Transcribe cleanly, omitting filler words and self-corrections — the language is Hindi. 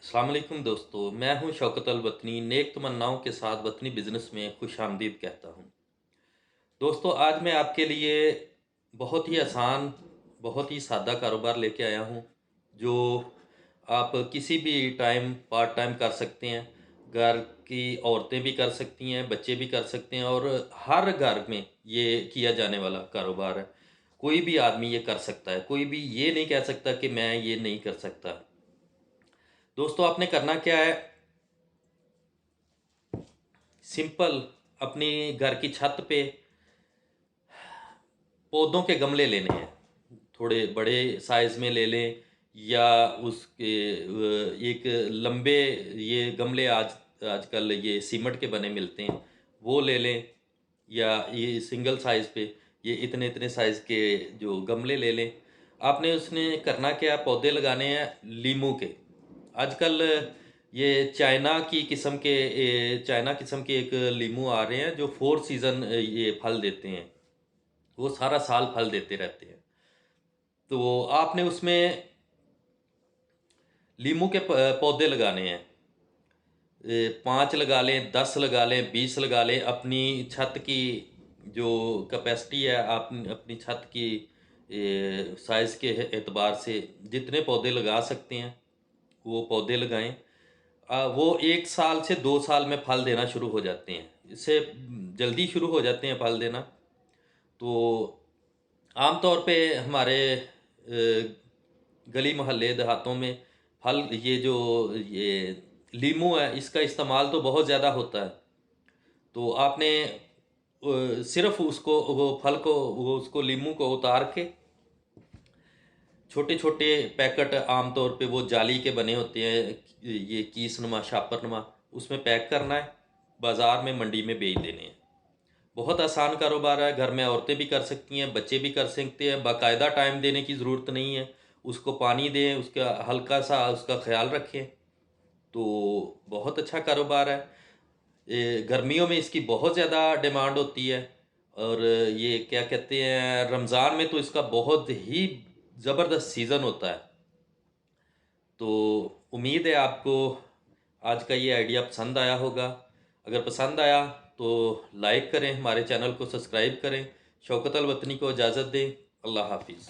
अस्सलाम वालेकुम दोस्तों, मैं हूं शौकत अल वतनी। नेक तमन्नाओं के साथ वतनी बिज़नेस में खुशामदीद कहता हूं। दोस्तों, आज मैं आपके लिए बहुत ही आसान, बहुत ही सादा कारोबार लेके आया हूं, जो आप किसी भी टाइम पार्ट टाइम कर सकते हैं। घर की औरतें भी कर सकती हैं, बच्चे भी कर सकते हैं, और हर घर में ये किया जाने वाला कारोबार है। कोई भी आदमी ये कर सकता है, कोई भी ये नहीं कह सकता कि मैं ये नहीं कर सकता। दोस्तों, आपने करना क्या है? सिंपल, अपनी घर की छत पे पौधों के गमले लेने हैं। थोड़े बड़े साइज़ में ले लें, या उसके एक लंबे ये गमले आजकल ये सीमेंट के बने मिलते हैं, वो ले लें। या ये सिंगल साइज़ पे ये इतने इतने साइज़ के जो गमले ले लें। आपने उसमें करना क्या, पौधे लगाने हैं लीमू के। आजकल ये चाइना किस्म के एक लीमू आ रहे हैं, जो 4 सीज़न ये फल देते हैं। वो सारा साल फल देते रहते हैं। तो आपने उसमें लीमू के पौधे लगाने हैं। 5 लगा लें, 10 लगा लें, 20 लगा लें। अपनी छत की जो कैपेसिटी है, आप अपनी छत की साइज़ के एतबार से जितने पौधे लगा सकते हैं, वो पौधे लगाएँ। वो 1 साल से 2 साल में फल देना शुरू हो जाते हैं। इससे जल्दी शुरू हो जाते हैं फल देना। तो आम तौर पे हमारे गली मोहल्ले देहातों में फल ये लीमू है, इसका इस्तेमाल तो बहुत ज़्यादा होता है। तो आपने सिर्फ़ वो उसको लीमू को उतार के छोटे-छोटे पैकेट, आम तौर पे वो जाली के बने होते हैं, ये कीस-नुमा, शापर-नुमा, उसमें पैक करना है, बाज़ार में मंडी में बेच देने हैं। बहुत आसान कारोबार है, घर में औरतें भी कर सकती हैं, बच्चे भी कर सकते हैं। बाकायदा टाइम देने की ज़रूरत नहीं है। उसको पानी दें, उसका हल्का-सा उसका ख़्याल रखें, तो बहुत अच्छा कारोबार है। गर्मियों में इसकी बहुत ज़्यादा डिमांड होती है, और ये क्या कहते हैं, रमज़ान में तो इसका बहुत ही ज़बरदस्त सीज़न होता है। तो उम्मीद है आपको आज का ये आइडिया पसंद आया होगा। अगर पसंद आया तो लाइक करें, हमारे चैनल को सब्सक्राइब करें। शौकत अल वतनी को इजाज़त दें। अल्लाह हाफ़िज़।